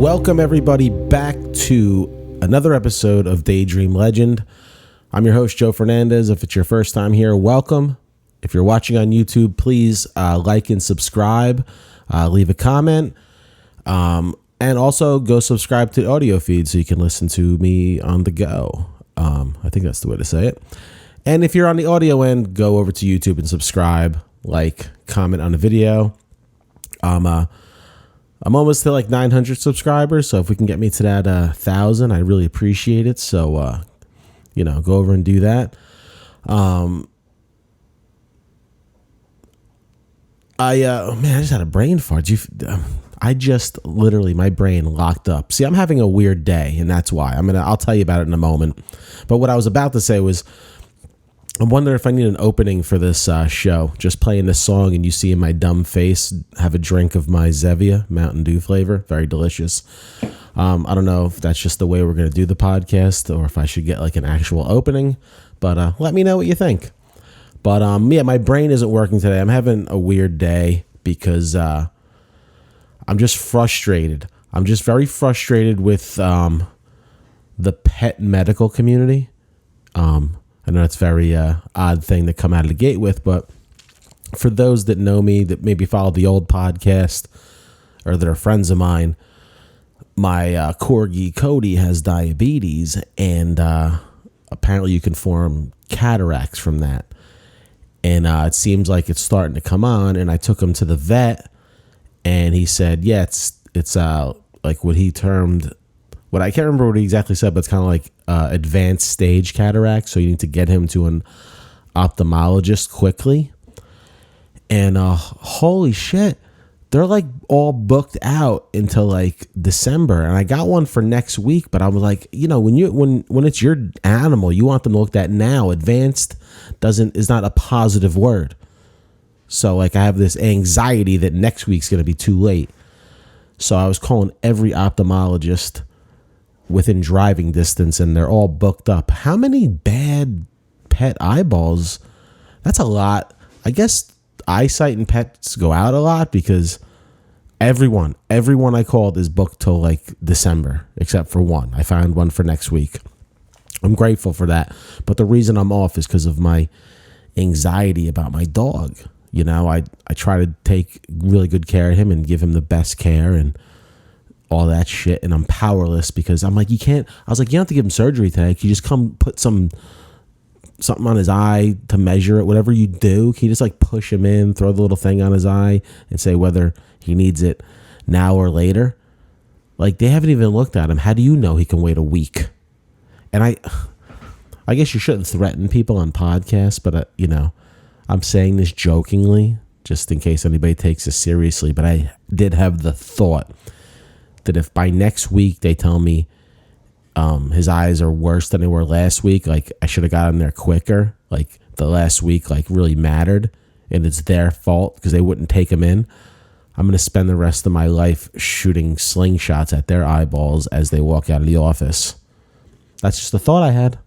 Welcome everybody back to another episode of Daydream Legend. I'm your host, Joe Fernandes. If it's your first time here, welcome. If you're watching on YouTube, please like and subscribe, leave a comment, and also go subscribe to the audio feed so you can listen to me on the go. I think that's the way to say it. And if you're on the audio end, go over to YouTube and subscribe, like, comment on the video. I'm almost to like 900 subscribers, so if we can get me to that 1,000, I really appreciate it. So, go over and do that. I just had a brain fart. I just literally, my brain locked up. See, I'm having a weird day, and that's why. I'll tell you about it in a moment. But what I was about to say was, I'm wondering if I need an opening for this show. Just playing this song and you see in my dumb face, have a drink of my Zevia Mountain Dew flavor. Very delicious. I don't know if that's just the way we're going to do the podcast or if I should get like an actual opening. But let me know what you think. But my brain isn't working today. I'm having a weird day because I'm just frustrated. I'm just very frustrated with the pet medical community. I know it's a very odd thing to come out of the gate with, but for those that know me, that maybe follow the old podcast or that are friends of mine, my corgi Cody has diabetes, and apparently you can form cataracts from that. And it seems like it's starting to come on, and I took him to the vet, and he said, yeah, it's like what he termed, what I can't remember what he exactly said, but it's kind of like advanced stage cataract. So you need to get him to an ophthalmologist quickly. And holy shit, they're like all booked out until like December. And I got one for next week, but I was like, when it's your animal, you want them to look at now. Advanced is not a positive word. So like I have this anxiety that next week's going to be too late. So I was calling every ophthalmologist within driving distance, and they're all booked up. How many bad pet eyeballs? That's a lot. I guess eyesight and pets go out a lot because everyone I called is booked till like December, except for one. I found one for next week. I'm grateful for that. But the reason I'm off is because of my anxiety about my dog. I try to take really good care of him and give him the best care and all that shit, and I'm powerless because I'm like, you don't have to give him surgery today. Can you just come put something on his eye to measure it? Whatever you do, can you just like push him in, throw the little thing on his eye and say whether he needs it now or later? Like, they haven't even looked at him. How do you know he can wait a week? And I guess you shouldn't threaten people on podcasts, but I'm saying this jokingly just in case anybody takes this seriously, but I did have the thought that if by next week they tell me his eyes are worse than they were last week, like I should have gotten there quicker. Like the last week like really mattered, and it's their fault because they wouldn't take him in. I'm going to spend the rest of my life shooting slingshots at their eyeballs as they walk out of the office. That's just the thought I had.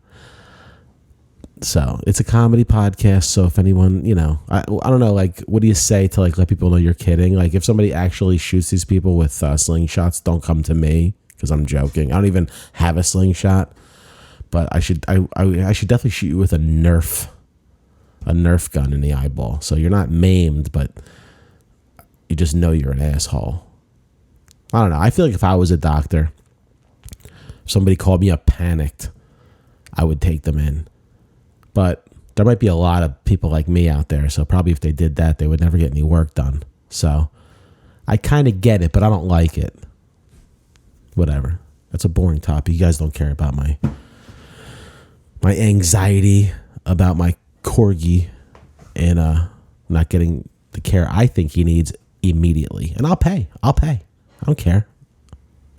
So it's a comedy podcast. So if anyone, I don't know, like, what do you say to like let people know you're kidding? Like if somebody actually shoots these people with slingshots, don't come to me because I'm joking. I don't even have a slingshot, but I should definitely shoot you with a Nerf gun in the eyeball. So you're not maimed, but you just know you're an asshole. I don't know. I feel like if I was a doctor, if somebody called me up panicked, I would take them in. But there might be a lot of people like me out there. So probably if they did that, they would never get any work done. So I kind of get it, but I don't like it. Whatever. That's a boring topic. You guys don't care about my anxiety about my corgi and not getting the care I think he needs immediately. And I'll pay. I don't care.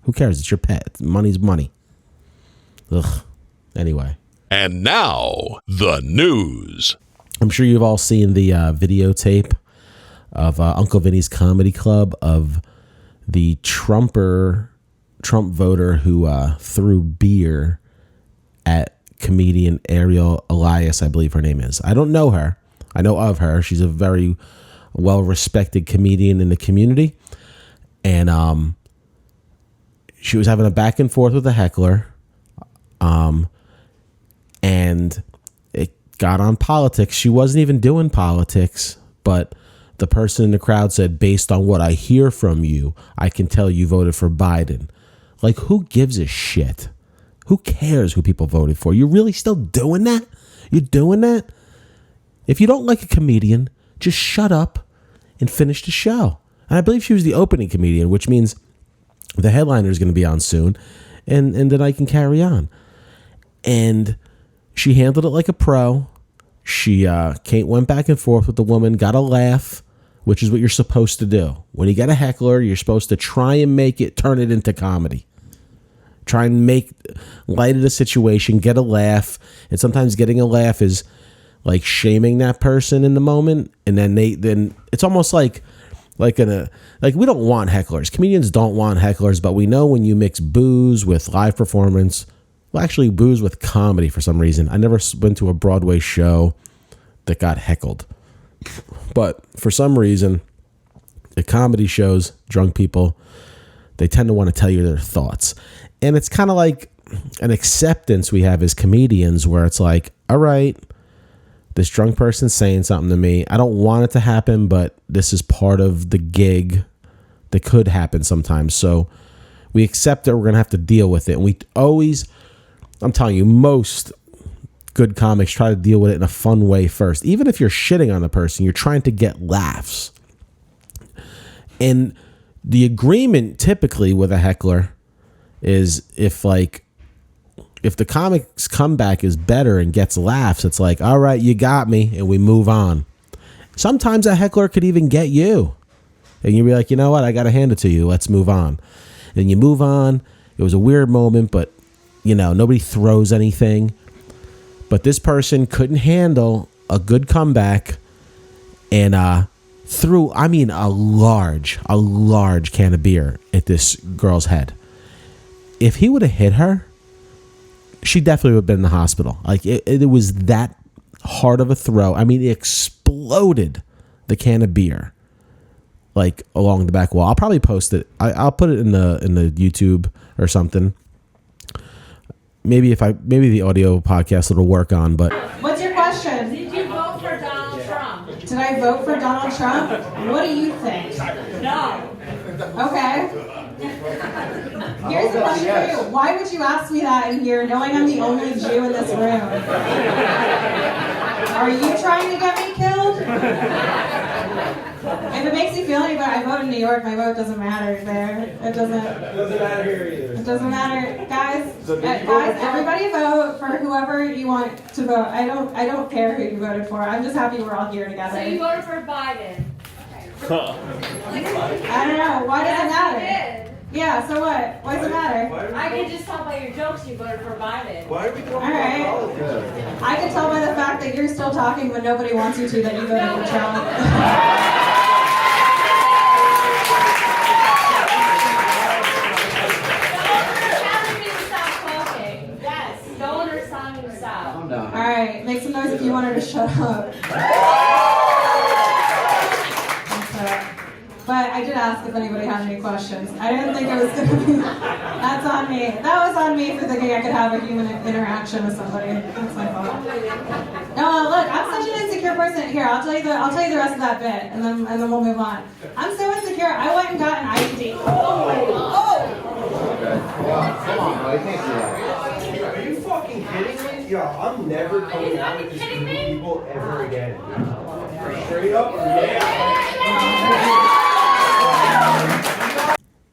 Who cares? It's your pet. Money's money. Ugh. Anyway. And now, the news. I'm sure you've all seen the videotape of Uncle Vinny's Comedy Club of the Trump voter who threw beer at comedian Ariel Elias, I believe her name is. I don't know her. I know of her. She's a very well-respected comedian in the community. And she was having a back and forth with a heckler, and it got on politics. She wasn't even doing politics, but the person in the crowd said, based on what I hear from you, I can tell you voted for Biden. Like, who gives a shit? Who cares who people voted for? You're really still doing that? You're doing that? If you don't like a comedian, just shut up and finish the show. And I believe she was the opening comedian, which means the headliner is going to be on soon, and then I can carry on. And she handled it like a pro. She went back and forth with the woman, got a laugh, which is what you're supposed to do. When you get a heckler, you're supposed to try and turn it into comedy. Try and make light of the situation, get a laugh. And sometimes getting a laugh is like shaming that person in the moment. And then it's almost like we don't want hecklers. Comedians don't want hecklers, but we know when you mix booze with live performance, well, actually booze with comedy for some reason. I never went to a Broadway show that got heckled. But for some reason, the comedy shows, drunk people, they tend to want to tell you their thoughts. And it's kind of like an acceptance we have as comedians where it's like, all right, this drunk person's saying something to me. I don't want it to happen, but this is part of the gig that could happen sometimes. So we accept that we're going to have to deal with it. And we always, I'm telling you, most good comics try to deal with it in a fun way first. Even if you're shitting on the person, you're trying to get laughs. And the agreement typically with a heckler is if the comic's comeback is better and gets laughs, it's like, all right, you got me, and we move on. Sometimes a heckler could even get you. And you'll be like, you know what? I got to hand it to you. Let's move on. And you move on. It was a weird moment, but, nobody throws anything. But this person couldn't handle a good comeback and threw, a large can of beer at this girl's head. If he would have hit her, she definitely would have been in the hospital. Like, it was that hard of a throw. It exploded the can of beer, like, along the back wall. I'll probably post it. I'll put it in the YouTube or something. Maybe the audio podcast it'll work on. But what's your question? Did you vote for Donald Trump? Did I vote for Donald Trump? What do you think? No. Okay. Here's the question for you. Why would you ask me that in here, knowing I'm the only Jew in this room? Are you trying to get me killed? If it makes you feel any better, I vote in New York. My vote doesn't matter there. It doesn't matter here either. It doesn't matter, guys. Everybody vote for whoever you want to vote. I don't care who you voted for. I'm just happy we're all here together. So you voted for Biden. I don't know. Why does it matter? Yeah, so what? Why does it matter? I can just tell by your jokes you voted for Biden. Why are we talking Alright. about politics? I can tell by the fact that you're still talking when nobody wants you to that you voted for Trump. Alright, make some noise if you want her to shut up. But I did ask if anybody had any questions. I didn't think it was going to be... That's on me. That was on me for thinking I could have a human interaction with somebody. That's my fault. No, look, I'm such an insecure person. Here, I'll tell you the rest of that bit, and then we'll move on. I'm so insecure. I went and got an IUD. Oh! Come on, bro. You can't do that. Are you fucking kidding me? Yo, I'm never coming out with this group of people ever again. Straight up? Yeah.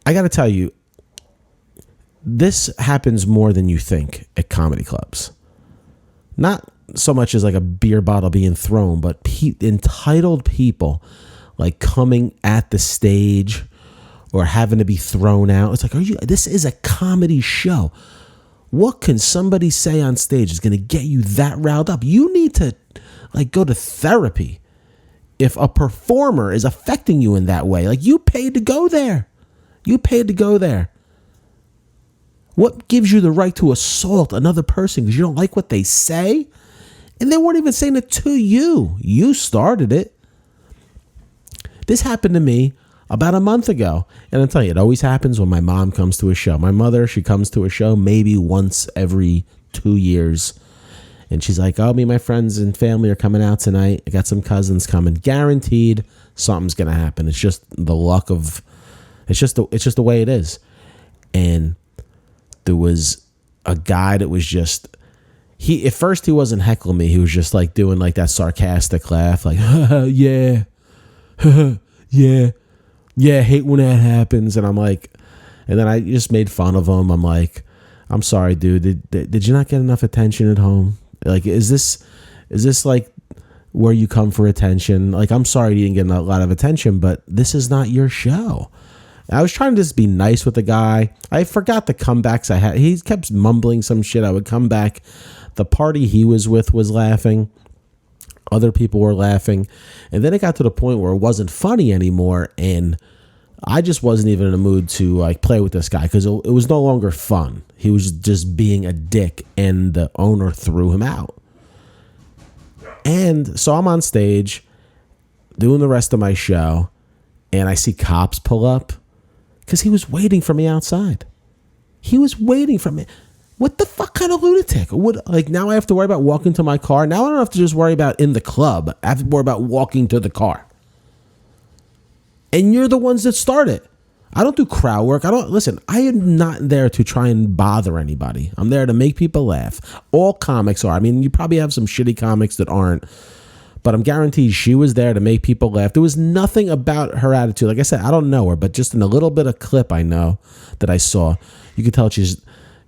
I got to tell you, this happens more than you think at comedy clubs. Not so much as like a beer bottle being thrown, but entitled people like coming at the stage or having to be thrown out. It's like, this is a comedy show. What can somebody say on stage is going to get you that riled up? You need to like go to therapy if a performer is affecting you in that way. Like, you paid to go there. You paid to go there. What gives you the right to assault another person because you don't like what they say? And they weren't even saying it to you. You started it. This happened to me about a month ago. And I'll tell you, it always happens when my mom comes to a show. My mother, she comes to a show maybe once every 2 years. And she's like, oh, me and my friends and family are coming out tonight. I got some cousins coming. Guaranteed something's going to happen. It's just the luck of, it's just the way it is. And there was a guy that was just, at first he wasn't heckling me. He was just like doing like that sarcastic laugh, like, yeah, yeah. Yeah, I hate when that happens. And I'm like, and then I just made fun of him. I'm like, I'm sorry, dude. Did you not get enough attention at home? Like, is this like where you come for attention? Like, I'm sorry you didn't get a lot of attention, but this is not your show. I was trying to just be nice with the guy. I forgot the comebacks I had. He kept mumbling some shit. I would come back. The party he was with was laughing. Other people were laughing. And then it got to the point where it wasn't funny anymore. And I just wasn't even in the mood to like play with this guy because it was no longer fun. He was just being a dick and the owner threw him out. And so I'm on stage doing the rest of my show and I see cops pull up because he was waiting for me outside. He was waiting for me. What the fuck kind of lunatic? Like now I have to worry about walking to my car. Now I don't have to just worry about in the club. I have to worry about walking to the car. And you're the ones that start it. I don't do crowd work. I am not there to try and bother anybody. I'm there to make people laugh. All comics are. I mean, you probably have some shitty comics that aren't. But I'm guaranteed she was there to make people laugh. There was nothing about her attitude. Like I said, I don't know her, but just in a little bit of clip I know that I saw, you could tell she's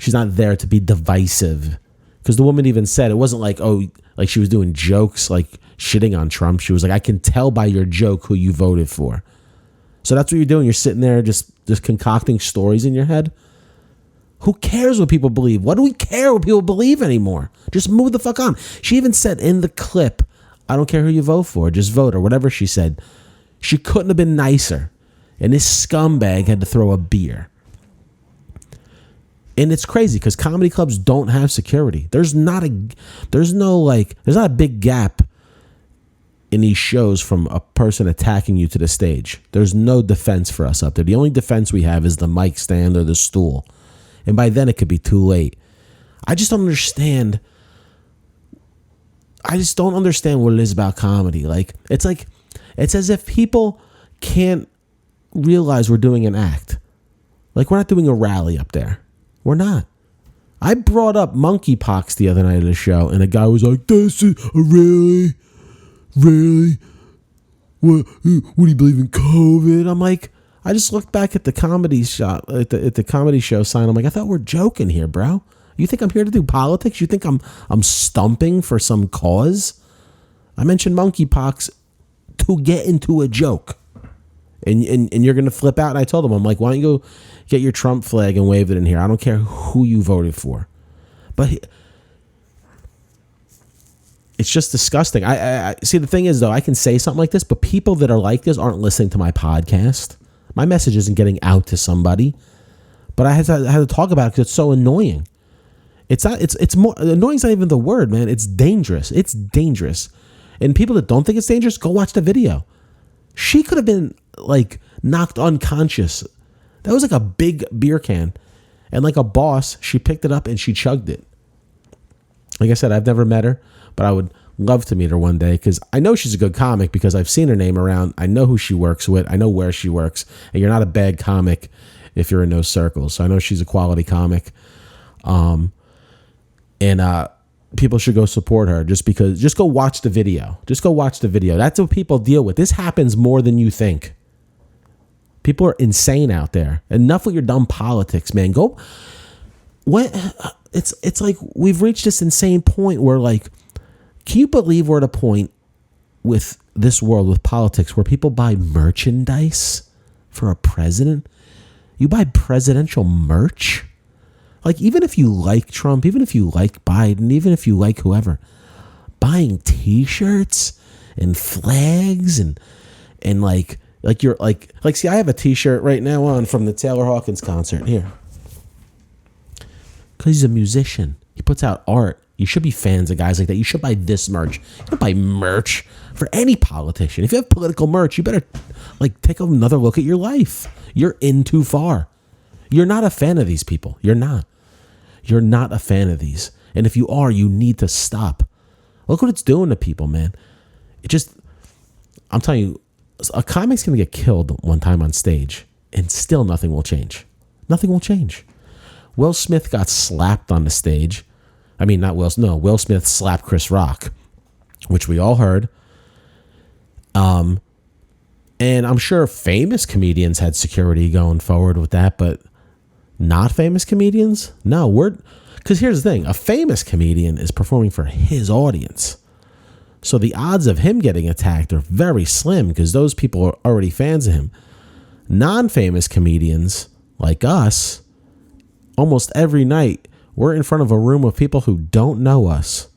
not there to be divisive. Because the woman even said it wasn't like, oh, like she was doing jokes, like shitting on Trump. She was like, I can tell by your joke who you voted for. So that's what you're doing. You're sitting there just concocting stories in your head. Who cares what people believe? What do we care what people believe anymore? Just move the fuck on. She even said in the clip, I don't care who you vote for, just vote, or whatever she said. She couldn't have been nicer. And this scumbag had to throw a beer. And it's crazy because comedy clubs don't have security. There's not a big gap in these shows from a person attacking you to the stage. There's no defense for us up there. The only defense we have is the mic stand or the stool. And by then it could be too late. I just don't understand. I just don't understand what it is about comedy. Like, it's as if people can't realize we're doing an act. Like, we're not doing a rally up there. We're not. I brought up monkeypox the other night at a show, and a guy was like, "This is really? What do you believe in COVID?" I'm like, I just looked back at the comedy shop at the comedy show sign. I'm like, I thought we're joking here, bro. You think I'm here to do politics? You think I'm stumping for some cause? I mentioned monkeypox to get into a joke. And you're going to flip out. And I told him, I'm like, why don't you go get your Trump flag and wave it in here? I don't care who you voted for. But it's just disgusting. I see, the thing is, though, I can say something like this, but people that are like this aren't listening to my podcast. My message isn't getting out to somebody. But I had to talk about it because it's so annoying. It's more, annoying's not even the word, man. It's dangerous. It's dangerous. And people that don't think it's dangerous, go watch the video. She could have been like knocked unconscious. That was like a big beer can. And like a boss, she picked it up and she chugged it. Like I said, I've never met her, but I would love to meet her one day because I know she's a good comic because I've seen her name around. I know who she works with. I know where she works. And you're not a bad comic if you're in those circles. So I know she's a quality comic. People should go support her just go watch the video. Just go watch the video. That's what people deal with. This happens more than you think. People are insane out there. Enough with your dumb politics, man. It's like we've reached this insane point where, like, can you believe we're at a point with this world, with politics, where people buy merchandise for a president? You buy presidential merch? Like, even if you like Trump, even if you like Biden, even if you like whoever, buying T-shirts and flags and you're like, see, I have a T-shirt right now on from the Taylor Hawkins concert here. Because he's a musician. He puts out art. You should be fans of guys like that. You should buy this merch. You don't buy merch for any politician. If you have political merch, you better take another look at your life. You're in too far. You're not a fan of these people. You're not. You're not a fan of these. And if you are, you need to stop. Look what it's doing to people, man. I'm telling you, a comic's going to get killed one time on stage and still nothing will change. Nothing will change. Will Smith got slapped on the stage. I mean, not Will. No, Will Smith slapped Chris Rock, which we all heard. And I'm sure famous comedians had security going forward with that, but not famous comedians? No, because here's the thing. A famous comedian is performing for his audience. So the odds of him getting attacked are very slim because those people are already fans of him. Non-famous comedians like us, almost every night, we're in front of a room of people who don't know us.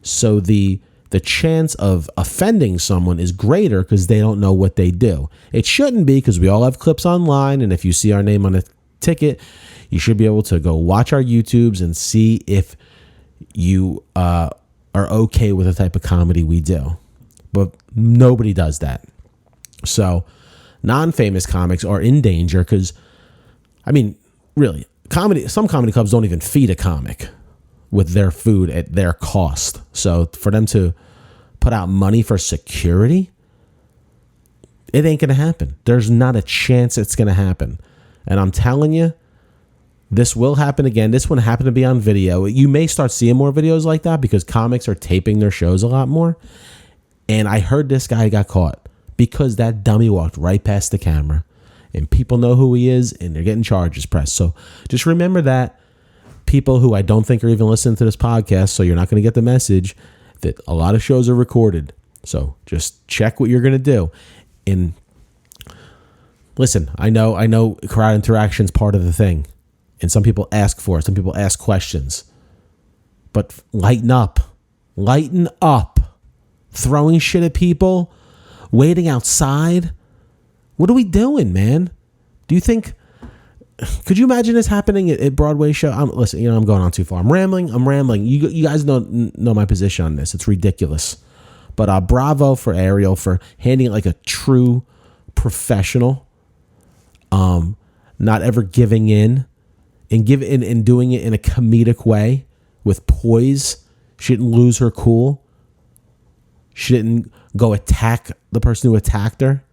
So the chance of offending someone is greater because they don't know what they do. It shouldn't be because we all have clips online. And if you see our name on a ticket, you should be able to go watch our YouTubes and see if you are okay with the type of comedy we do. But nobody does that. So non-famous comics are in danger because, I mean, really, some comedy clubs don't even feed a comic with their food at their cost. So for them to put out money for security, it ain't going to happen. There's not a chance it's going to happen. And I'm telling you, this will happen again. This one happened to be on video. You may start seeing more videos like that because comics are taping their shows a lot more. And I heard this guy got caught because that dummy walked right past the camera. And people know who he is and they're getting charges pressed. So just remember that. People who I don't think are even listening to this podcast, so you're not going to get the message that a lot of shows are recorded. So just check what you're going to do. And listen, I know crowd interaction is part of the thing. And some people ask for it. Some people ask questions. But lighten up. Lighten up. Throwing shit at people. Waiting outside. What are we doing, man? Do you think... Could you imagine this happening at Broadway show? Listen, I'm going on too far. I'm rambling. You guys don't know my position on this. It's ridiculous. But bravo for Ariel for handling it like a true professional. Not ever giving in and doing it in a comedic way with poise. She didn't lose her cool. She didn't go attack the person who attacked her.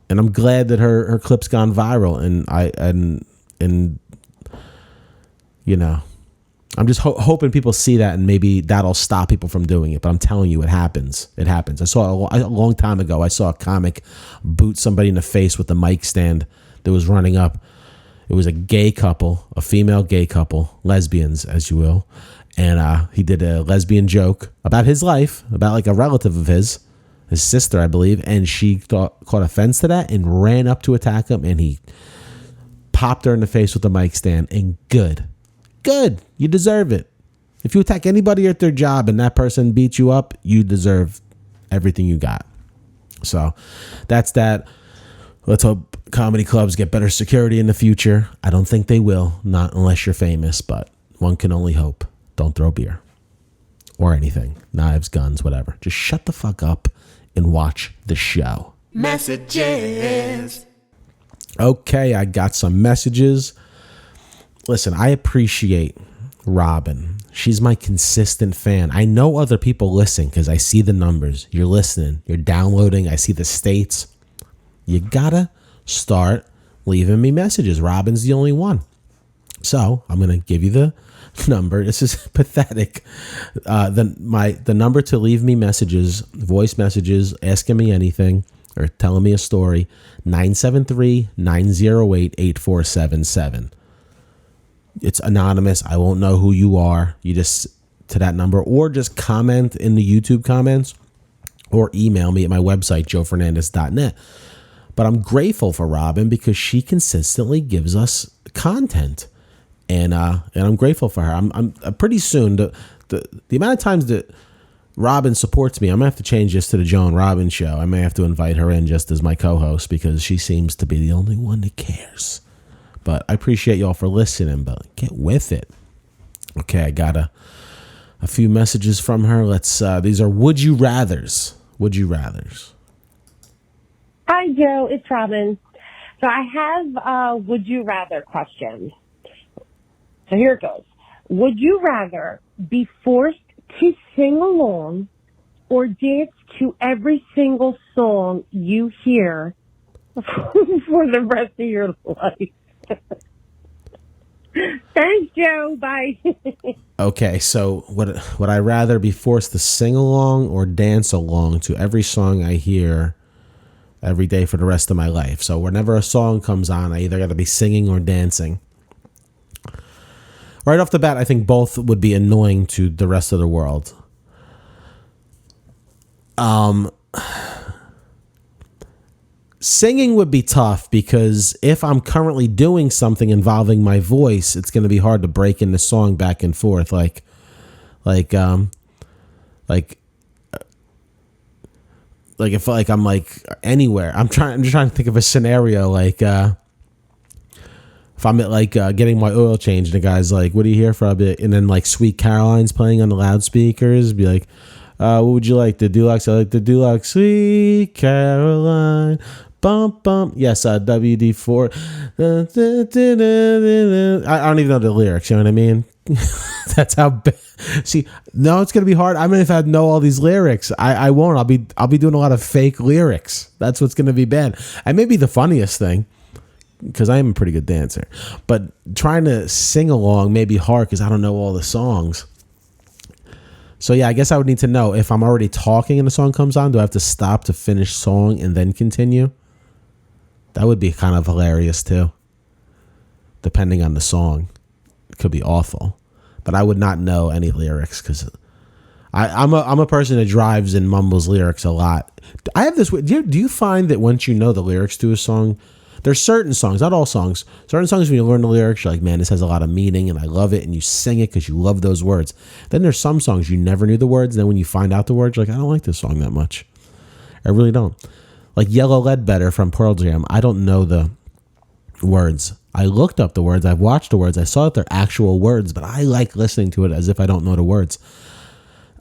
And I'm glad that her clip's gone viral, and I'm just hoping people see that, and maybe that'll stop people from doing it. But I'm telling you, it happens. It happens. I saw a long time ago. I saw a comic boot somebody in the face with the mic stand that was running up. It was a gay couple, a female gay couple, lesbians, as you will, and he did a lesbian joke about his life, about like a relative of his sister, I believe, and she caught offense to that and ran up to attack him, and he popped her in the face with the mic stand. And good, you deserve it. If you attack anybody at their job and that person beats you up, you deserve everything you got. So that's that. Let's hope comedy clubs get better security in the future. I don't think they will, not unless you're famous, but one can only hope. Don't throw beer or anything, knives, guns, whatever. Just shut the fuck up and watch the show. Messages. Okay, I got some messages. Listen, I appreciate Robin. She's my consistent fan. I know other people listen because I see the numbers. You're listening. You're downloading. I see the states. You gotta start leaving me messages. Robin's the only one. So I'm going to give you the number. This is pathetic. The number to leave me messages, voice messages, asking me anything or telling me a story, 973-908-8477. It's anonymous. I won't know who you are. You just to that number, or just comment in the YouTube comments or email me at my website, joefernandes.net. But I'm grateful for Robin because she consistently gives us content. And I'm grateful for her. I'm pretty soon the amount of times that Robin supports me, I'm gonna have to change this to the Joe and Robin show. I may have to invite her in just as my co-host because she seems to be the only one that cares. But I appreciate y'all for listening. But get with it. Okay, I got a few messages from her. These are would you rathers. Would you rathers? Hi, Joe. It's Robin. So I have would you rather question. So here it goes. Would you rather be forced to sing along or dance to every single song you hear for the rest of your life? Thanks, Joe. Bye. Okay, so would I rather be forced to sing along or dance along to every song I hear every day for the rest of my life? So whenever a song comes on, I either got to be singing or dancing. Right off the bat, I think both would be annoying to the rest of the world. Singing would be tough because if I'm currently doing something involving my voice, it's going to be hard to break in the song back and forth. Like if I'm like anywhere, I'm just trying to think of a scenario. Like, if I'm at like getting my oil changed, and the guy's like, "What are you here for?" I'll be, and then like Sweet Caroline's playing on the loudspeakers. Be like, "What would you like? The deluxe? I like the deluxe. Sweet Caroline, bump bump." Yes, WD4. I don't even know the lyrics. You know what I mean? That's how bad. See, no, it's gonna be hard. I mean, if I know all these lyrics, I won't. I'll be doing a lot of fake lyrics. That's what's gonna be bad. And maybe the funniest thing, because I am a pretty good dancer, but trying to sing along may be hard because I don't know all the songs. So yeah, I guess I would need to know if I'm already talking and the song comes on, do I have to stop to finish song and then continue? That would be kind of hilarious too. Depending on the song, it could be awful, but I would not know any lyrics because I'm a person that drives and mumbles lyrics a lot. I have this. Do you find that once you know the lyrics to a song, there's certain songs, not all songs, certain songs when you learn the lyrics, you're like, man, this has a lot of meaning and I love it, and you sing it because you love those words. Then there's some songs you never knew the words, and then when you find out the words, you're like, I don't like this song that much. I really don't. Like Yellow Ledbetter from Pearl Jam, I don't know the words. I looked up the words, I've watched the words, I saw that they're actual words, but I like listening to it as if I don't know the words.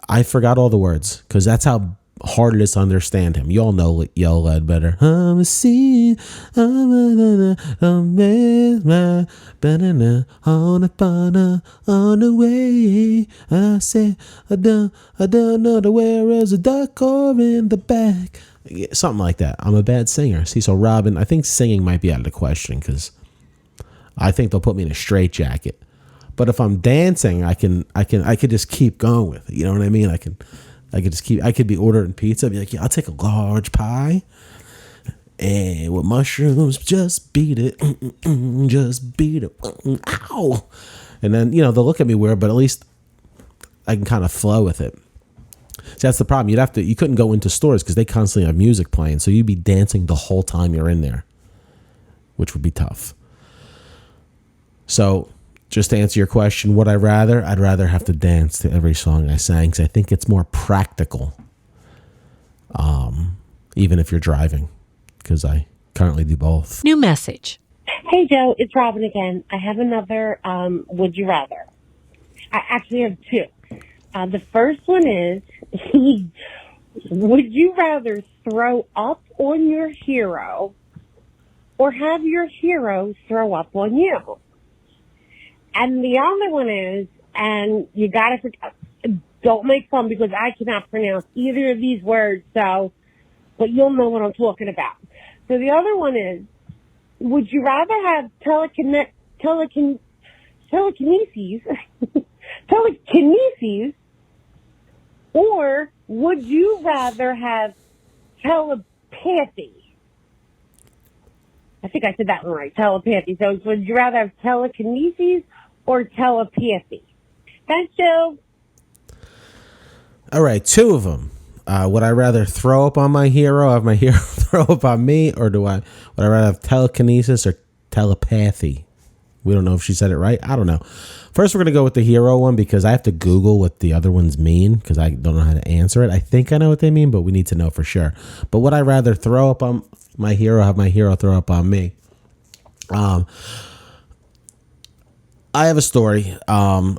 I forgot all the words because that's how hard it is to understand him. You all know Yellow Ledbetter. I'm a sea, I'm a man, on the way. I say, I don't know the where is a duck or in the back. Something like that. I'm a bad singer. See, so Robin, I think singing might be out of the question because I think they'll put me in a straitjacket. But if I'm dancing, I could just keep going with it. You know what I mean? I could be ordering pizza. I'd be like, yeah, I'll take a large pie. And with mushrooms, just beat it. Just beat it. Ow. And then, they'll look at me weird, but at least I can kind of flow with it. See, that's the problem. You couldn't go into stores because they constantly have music playing. So you'd be dancing the whole time you're in there, which would be tough. So just to answer your question, would I rather? I'd rather have to dance to every song I sang because I think it's more practical, even if you're driving, because I currently do both. New message. Hey, Joe. It's Robin again. I have another would you rather. I actually have two. The first one is, would you rather throw up on your hero or have your hero throw up on you? And the other one is, and you gotta, don't make fun because I cannot pronounce either of these words, but you'll know what I'm talking about. So the other one is, would you rather have telekinesis, telekinesis, or would you rather have telepathy? I think I said that one right, telepathy. So would you rather have telekinesis or telepathy? Thanks, Joe. All right, two of them. Would I rather throw up on my hero, have my hero throw up on me, or would I rather have telekinesis or telepathy? We don't know if she said it right. I don't know. First, we're going to go with the hero one because I have to Google what the other ones mean because I don't know how to answer it. I think I know what they mean, but we need to know for sure. But would I rather throw up on my hero, have my hero throw up on me? I have a story. I'm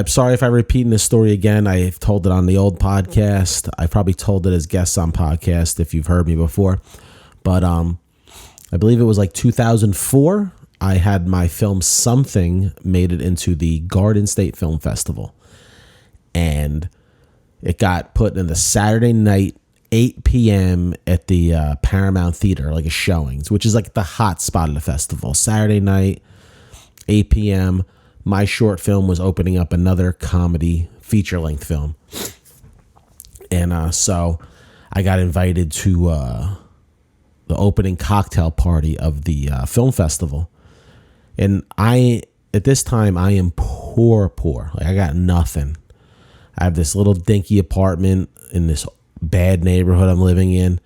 sorry if I'm repeating this story again. I've told it on the old podcast. I probably told it as guests on podcast if you've heard me before. But I believe it was like 2004. I had my film Something made it into the Garden State Film Festival. And it got put in the Saturday night, 8 p.m. at the Paramount Theater, like a showings, which is like the hot spot of the festival. Saturday night, 8 p.m. My short film was opening up another comedy feature-length film. And so I got invited to the opening cocktail party of the film festival. And at this time, I am poor. Like, I got nothing. I have this little dinky apartment in this bad neighborhood I'm living in.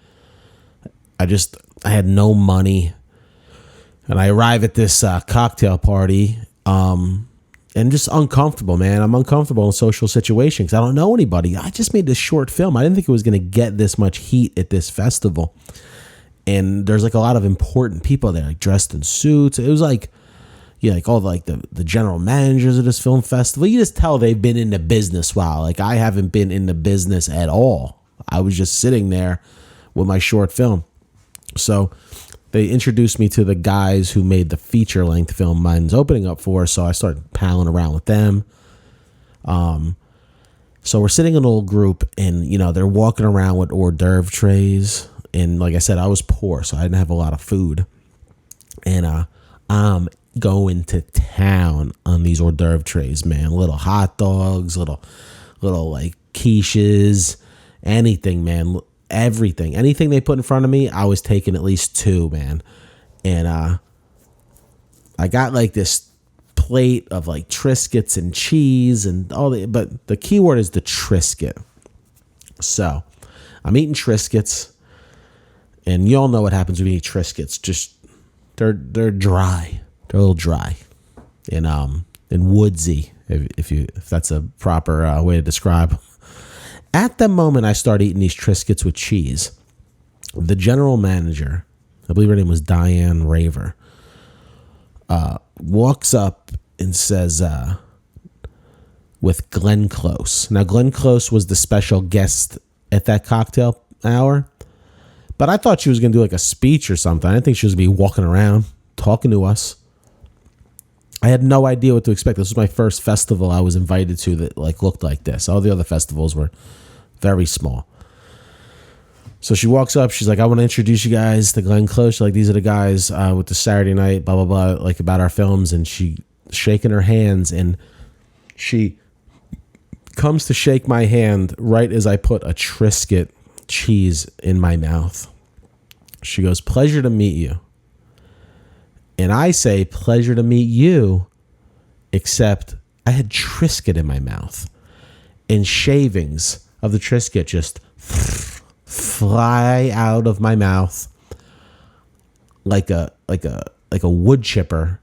I had no money. And I arrive at this cocktail party and just uncomfortable, man. I'm uncomfortable in social situations. I don't know anybody. I just made this short film. I didn't think it was going to get this much heat at this festival. And there's like a lot of important people there, like dressed in suits. It was like, yeah, like all the general managers of this film festival. You just tell they've been in the business. Wow. Like I haven't been in the business at all. I was just sitting there with my short film. So they introduced me to the guys who made the feature length film mine's opening up for. So I started palling around with them. So we're sitting in a little group and, you know, they're walking around with hors d'oeuvre trays. And like I said, I was poor, so I didn't have a lot of food. And I'm going to town on these hors d'oeuvre trays, man. Little hot dogs, little like quiches, anything, man. Everything. Anything they put in front of me, I was taking at least two, man. And I got like this plate of like Triscuits and cheese and all that. But the key word is the Triscuit. So I'm eating Triscuits. And you all know what happens when you eat Triscuits. Just they're dry. They're a little dry, and woodsy, if that's a proper way to describe. At the moment I start eating these Triscuits with cheese, the general manager, I believe her name was Diane Raver, walks up and says, with Glenn Close. Now Glenn Close was the special guest at that cocktail hour. But I thought she was going to do like a speech or something. I didn't think she was going to be walking around talking to us. I had no idea what to expect. This was my first festival I was invited to that like looked like this. All the other festivals were very small. So she walks up. She's like, I want to introduce you guys to Glenn Close. She's like, these are the guys with the Saturday night, blah, blah, blah, like about our films. And she shaking her hands. And she comes to shake my hand right as I put a Triscuit cheese in my mouth. She goes, pleasure to meet you. And I say, pleasure to meet you, except I had Triscuit in my mouth and shavings of the Triscuit just fly out of my mouth like a wood chipper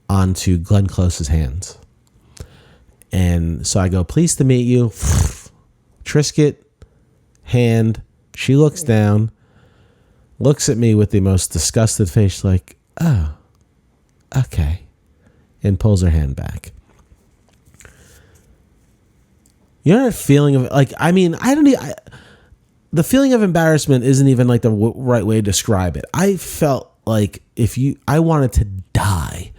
onto Glenn Close's hands. And so I go, pleased to meet you. Triscuit hand. She looks down, looks at me with the most disgusted face, like, oh, okay, and pulls her hand back. You know that feeling of, like, I mean, the feeling of embarrassment isn't even like the right way to describe it. I felt like I wanted to die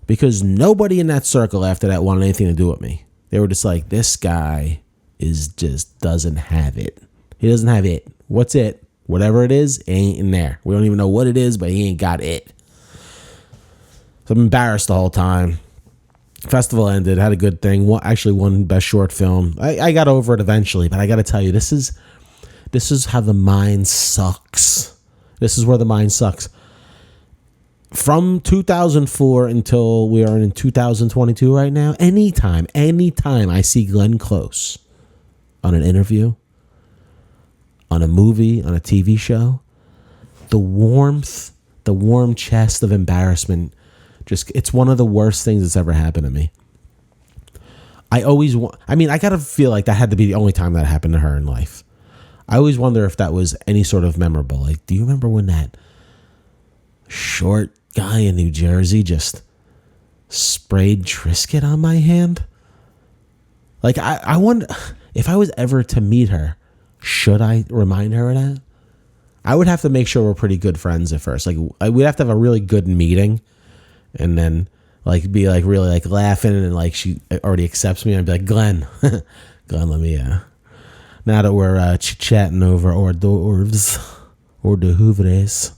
because nobody in that circle after that wanted anything to do with me. They were just like, this guy doesn't have it. He doesn't have it. What's it? Whatever it is, it ain't in there. We don't even know what it is, but he ain't got it. So I'm embarrassed the whole time. Festival ended, had a good thing. Actually won best short film. I got over it eventually, but I got to tell you, this is how the mind sucks. This is where the mind sucks. From 2004 until we are in 2022 right now, anytime I see Glenn Close on an interview, on a movie, on a TV show, the warm chest of embarrassment, it's one of the worst things that's ever happened to me. I gotta feel like that had to be the only time that happened to her in life. I always wonder if that was any sort of memorable. Like, do you remember when that short guy in New Jersey just sprayed Triscuit on my hand. Like, I wonder if I was ever to meet her, should I remind her of that? I would have to make sure we're pretty good friends at first. Like, we'd have to have a really good meeting, and then like be like really like laughing, and like she already accepts me. I'd be like, Glenn, Glenn, let me now that we're chit-chatting over hors d'oeuvres, hors d'oeuvres,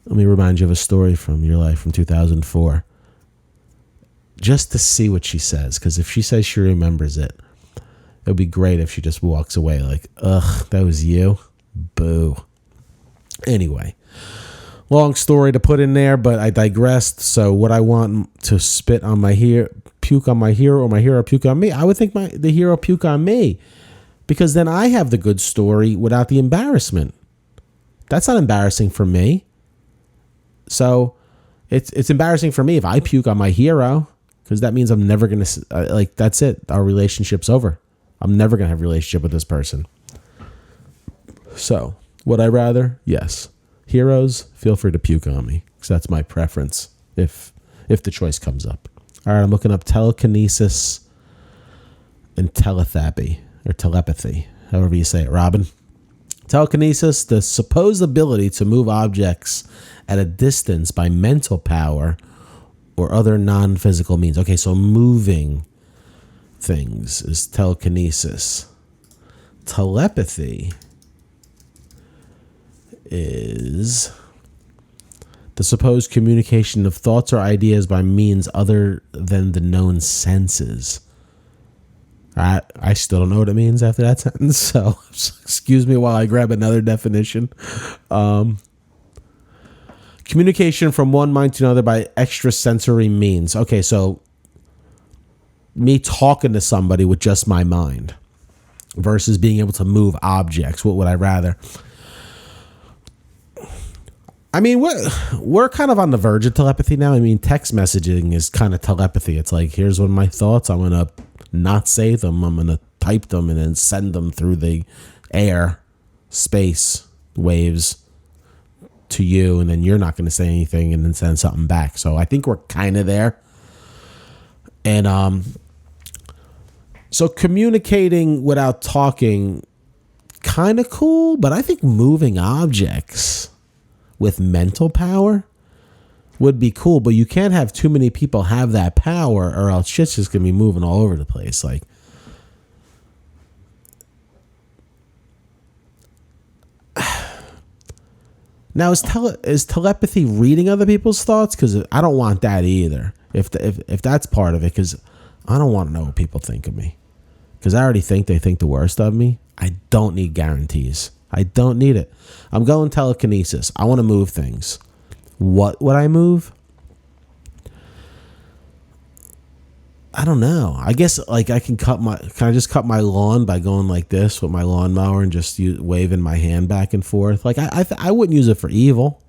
let me remind you of a story from your life from 2004. Just to see what she says, because if she says she remembers it, it would be great if she just walks away like, ugh, that was you? Boo. Anyway, long story to put in there, but I digressed. So would I want to spit on my hero, puke on my hero, or my hero puke on me? I would think the hero puke on me, because then I have the good story without the embarrassment. That's not embarrassing for me. So it's embarrassing for me if I puke on my hero, because that means I'm never going to, like, that's it. Our relationship's over. I'm never going to have a relationship with this person. So would I rather? Yes. Heroes, feel free to puke on me, because that's my preference if the choice comes up. All right, I'm looking up telekinesis and telepathy, or telepathy, however you say it, Robin. Telekinesis, the supposed ability to move objects at a distance by mental power or other non-physical means. Okay, so moving things is telekinesis. Telepathy is the supposed communication of thoughts or ideas by means other than the known senses. I still don't know what it means after that sentence, so excuse me while I grab another definition. Communication from one mind to another by extrasensory means. Okay, so me talking to somebody with just my mind versus being able to move objects. What would I rather? I mean, we're kind of on the verge of telepathy now. I mean, text messaging is kind of telepathy. It's like, here's one of my thoughts. I'm going to not say them. I'm going to type them and then send them through the air, space, waves to you. And then you're not going to say anything and then send something back. So I think we're kind of there. And so communicating without talking, kind of cool. But I think moving objects with mental power would be cool, but you can't have too many people have that power, or else shit's just gonna be moving all over the place. Like, now is telepathy reading other people's thoughts? Because I don't want that either. If that's part of it, because I don't want to know what people think of me, because I already think they think the worst of me. I don't need guarantees. I don't need it. I'm going telekinesis. I want to move things. What would I move? I don't know. I guess like can I just cut my lawn by going like this with my lawnmower and just waving my hand back and forth? Like I wouldn't use it for evil.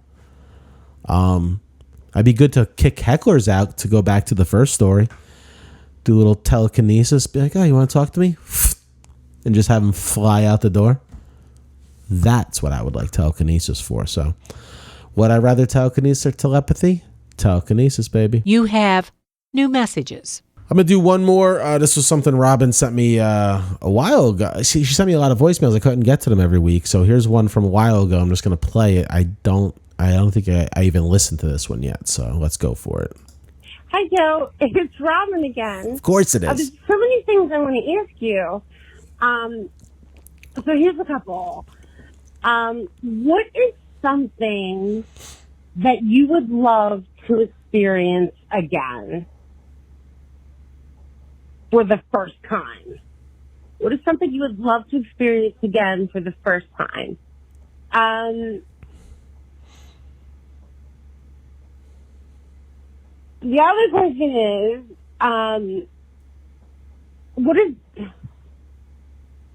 I'd be good to kick hecklers out, to go back to the first story. Do a little telekinesis. Be like, oh, you want to talk to me? And just have them fly out the door. That's what I would like telekinesis for. So would I rather telekinesis or telepathy? Telekinesis, baby. You have new messages. I'm going to do one more. This was something Robin sent me a while ago. She sent me a lot of voicemails. I couldn't get to them every week. So here's one from a while ago. I'm just going to play it. I don't think I even listened to this one yet. So let's go for it. Hi, Joe. It's Robin again. Of course it is. There's so many things I want to ask you. So here's a couple. What is something that you would love to experience again for the first time? What is something you would love to experience again for the first time? The other question is, what is...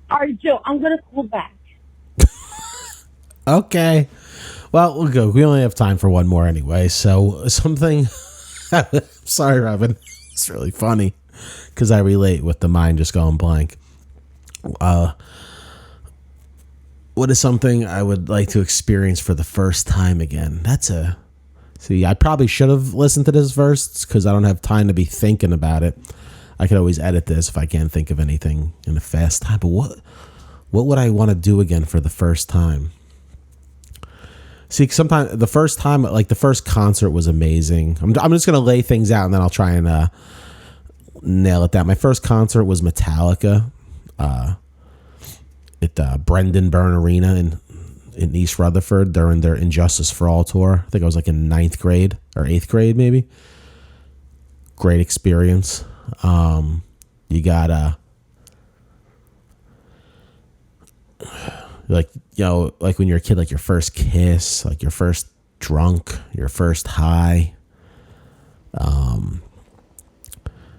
All right, Joe, I'm going to call back. Okay. Well, we'll go. We only have time for one more anyway. So something... Sorry, Robin. It's really funny because I relate with the mind just going blank. What is something I would like to experience for the first time again? See, I probably should have listened to this first because I don't have time to be thinking about it. I could always edit this if I can't think of anything in a fast time. But what would I want to do again for the first time? See, sometimes the first time, like the first concert was amazing. I'm just going to lay things out and then I'll try and nail it down. My first concert was Metallica at Brendan Byrne Arena in East Rutherford during their Injustice for All tour. I think I was like in 9th grade or 8th grade maybe. Great experience. You got like, you know, like when you're a kid, like your first kiss, like your first drunk, your first high.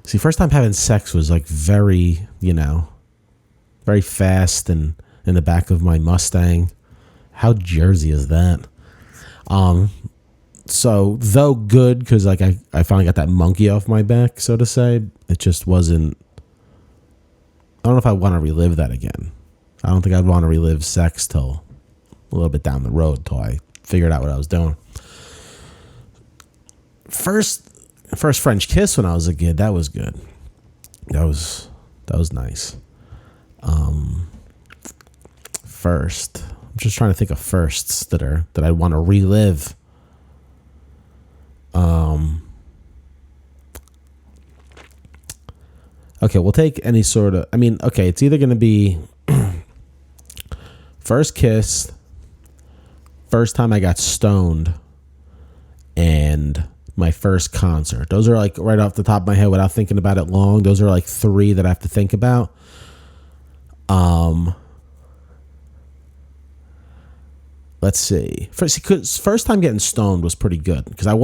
See, first time having sex was like very, you know, very fast and in the back of my Mustang. How Jersey is that? So though good, because like I finally got that monkey off my back, so to say, it just wasn't. I don't know if I want to relive that again. I don't think I'd want to relive sex till a little bit down the road till I figured out what I was doing. First French kiss when I was a kid, that was good. That was nice. First, I'm just trying to think of firsts that I want to relive. Okay, we'll take any sort of. I mean, okay, it's either going to be first kiss, first time I got stoned, and my first concert. Those are like right off the top of my head without thinking about it long. Those are like 3 that I have to think about. Let's see. First time getting stoned was pretty good because I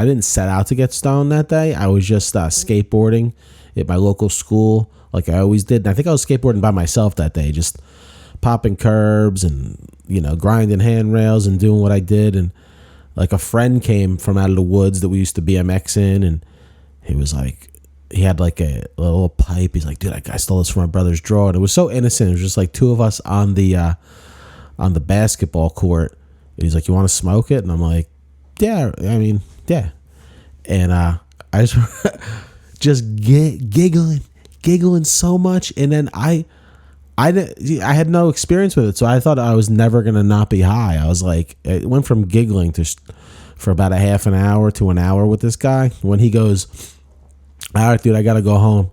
didn't set out to get stoned that day. I was just skateboarding at my local school like I always did. And I think I was skateboarding by myself that day, just popping curbs and, you know, grinding handrails and doing what I did. And like a friend came from out of the woods that we used to BMX in, and he was like, he had like a little pipe. He's like, dude, I stole this from my brother's drawer. And it was so innocent. It was just like 2 of us on the basketball court. And he's like, you want to smoke it? And I'm like, yeah, I mean, yeah. And I just giggling so much. And then I had no experience with it, so I thought I was never gonna not be high. I was like, it went from giggling for about a half an hour to an hour with this guy. When he goes, all right, dude, I gotta go home.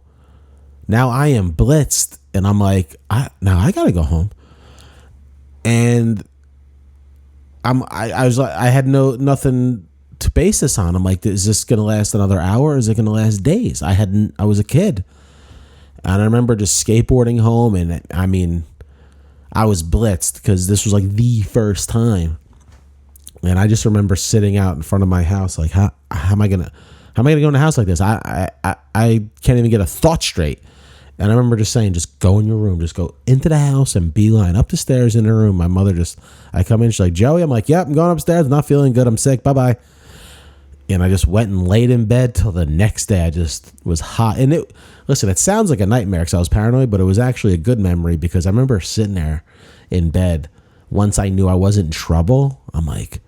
Now I am blitzed, and I'm like, I gotta go home. And I was like, I had nothing to base this on. I'm like, is this gonna last another hour? Or is it gonna last days? I was a kid. And I remember just skateboarding home, and I mean, I was blitzed because this was like the first time. And I just remember sitting out in front of my house, like, how am I gonna go in a house like this? I can't even get a thought straight. And I remember just saying, just go in your room, just go into the house and beeline up the stairs in her room. My mother I come in, she's like, Joey, I'm like, yep, I'm going upstairs, I'm not feeling good, I'm sick, bye-bye. And I just went and laid in bed till the next day. I just was hot. And it sounds like a nightmare because I was paranoid, but it was actually a good memory because I remember sitting there in bed. Once I knew I wasn't in trouble, I'm like,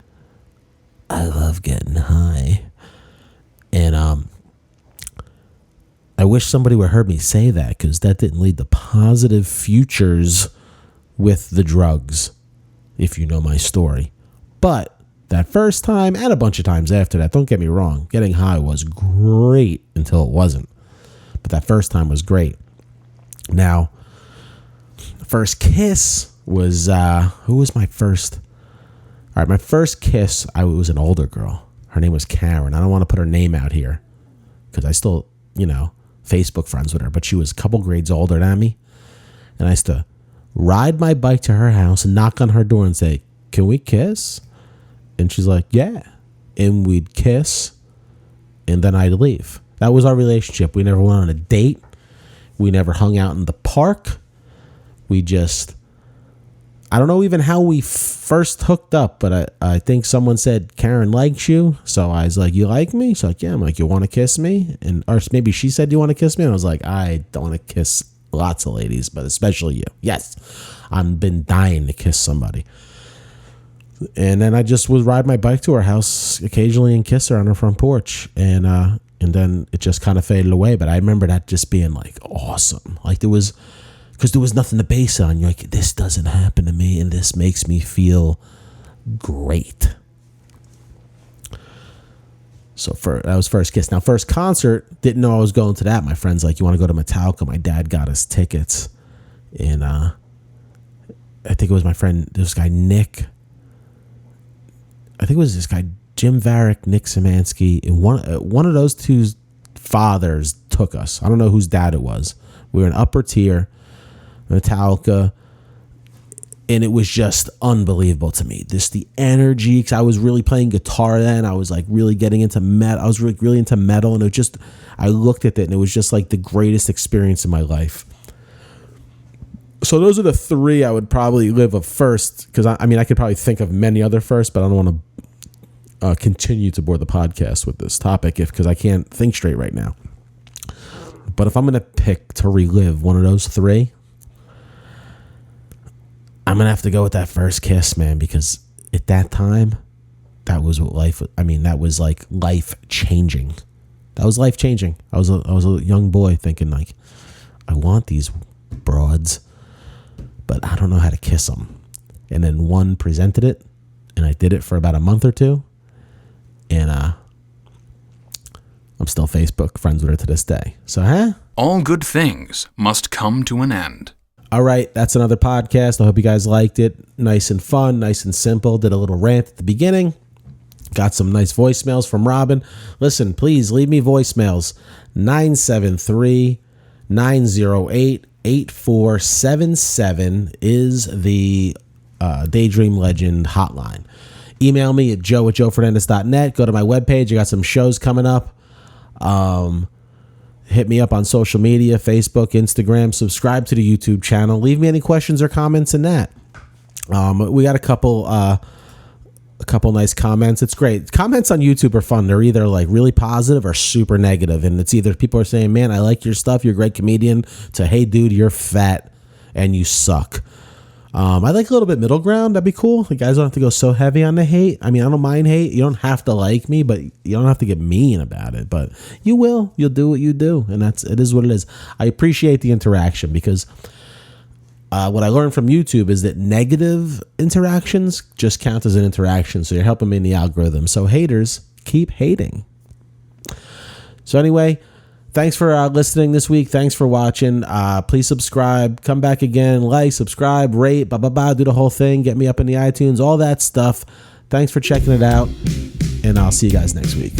I love getting high. And I wish somebody would have heard me say that because that didn't lead to positive futures with the drugs, if you know my story. But that first time and a bunch of times after that, don't get me wrong, getting high was great until it wasn't. But that first time was great. Now, first kiss was, who was my first? All right, my first kiss, I was an older girl. Her name was Karen. I don't want to put her name out here because I still, you know, Facebook friends with her. But she was a couple grades older than me. And I used to ride my bike to her house and knock on her door and say, can we kiss? And she's like, yeah. And we'd kiss, and then I'd leave. That was our relationship. We never went on a date. We never hung out in the park. We just, I don't know even how we first hooked up, but I think someone said, Karen likes you. So I was like, you like me? She's like, yeah. I'm like, you want to kiss me? Or maybe she said, you want to kiss me? And I was like, I don't want to kiss lots of ladies, but especially you. Yes. I've been dying to kiss somebody. And then I just would ride my bike to her house occasionally and kiss her on her front porch. And then it just kind of faded away. But I remember that just being like awesome. Like because there was nothing to base it on. You're like, this doesn't happen to me, and this makes me feel great. So that was first kiss. Now, first concert, didn't know I was going to that. My friend's like, you want to go to Metallica? My dad got us tickets. And I think it was my friend, this guy, Nick. I think it was this guy, Jim Varick, Nick Szymanski. And one of those two fathers took us. I don't know whose dad it was. We were in upper tier, Metallica. And it was just unbelievable to me. The energy, because I was really playing guitar then. I was like really getting into metal. I was really into metal. And I looked at it and it was just like the greatest experience in my life. So those are the three I would probably live of first. Because I could probably think of many other first, but I don't want to continue to bore the podcast with this topic because I can't think straight right now. But if I'm going to pick to relive one of those three, I'm going to have to go with that first kiss, man, because at that time, that was what that was like life changing. That was life changing. I was a young boy thinking like, I want these broads, but I don't know how to kiss them. And then one presented it, and I did it for about a month or two, and I'm still Facebook friends with her to this day. So, All good things must come to an end. All right, that's another podcast. I hope you guys liked it. Nice and fun, nice and simple. Did a little rant at the beginning. Got some nice voicemails from Robin. Listen, please leave me voicemails. 973-908-8477 is the Daydream Legend hotline. Email me at joe@joefernandes.net. Go to my webpage. I got some shows coming up. Hit me up on social media, Facebook, Instagram. Subscribe to the YouTube channel. Leave me any questions or comments in that. We got a couple nice comments. It's great. Comments on YouTube are fun. They're either like really positive or super negative. And it's either people are saying, man, I like your stuff, you're a great comedian, to hey, dude, you're fat and you suck. I like a little bit middle ground. That'd be cool. You guys don't have to go so heavy on the hate. I don't mind hate. You don't have to like me, but you don't have to get mean about it. But you will. You'll do what you do, and it is what it is. I appreciate the interaction because what I learned from YouTube is that negative interactions just count as an interaction. So you're helping me in the algorithm. So haters, keep hating. So anyway, thanks for listening this week. Thanks for watching. Please subscribe. Come back again. Like, subscribe, rate, do the whole thing. Get me up in the iTunes, all that stuff. Thanks for checking it out, and I'll see you guys next week.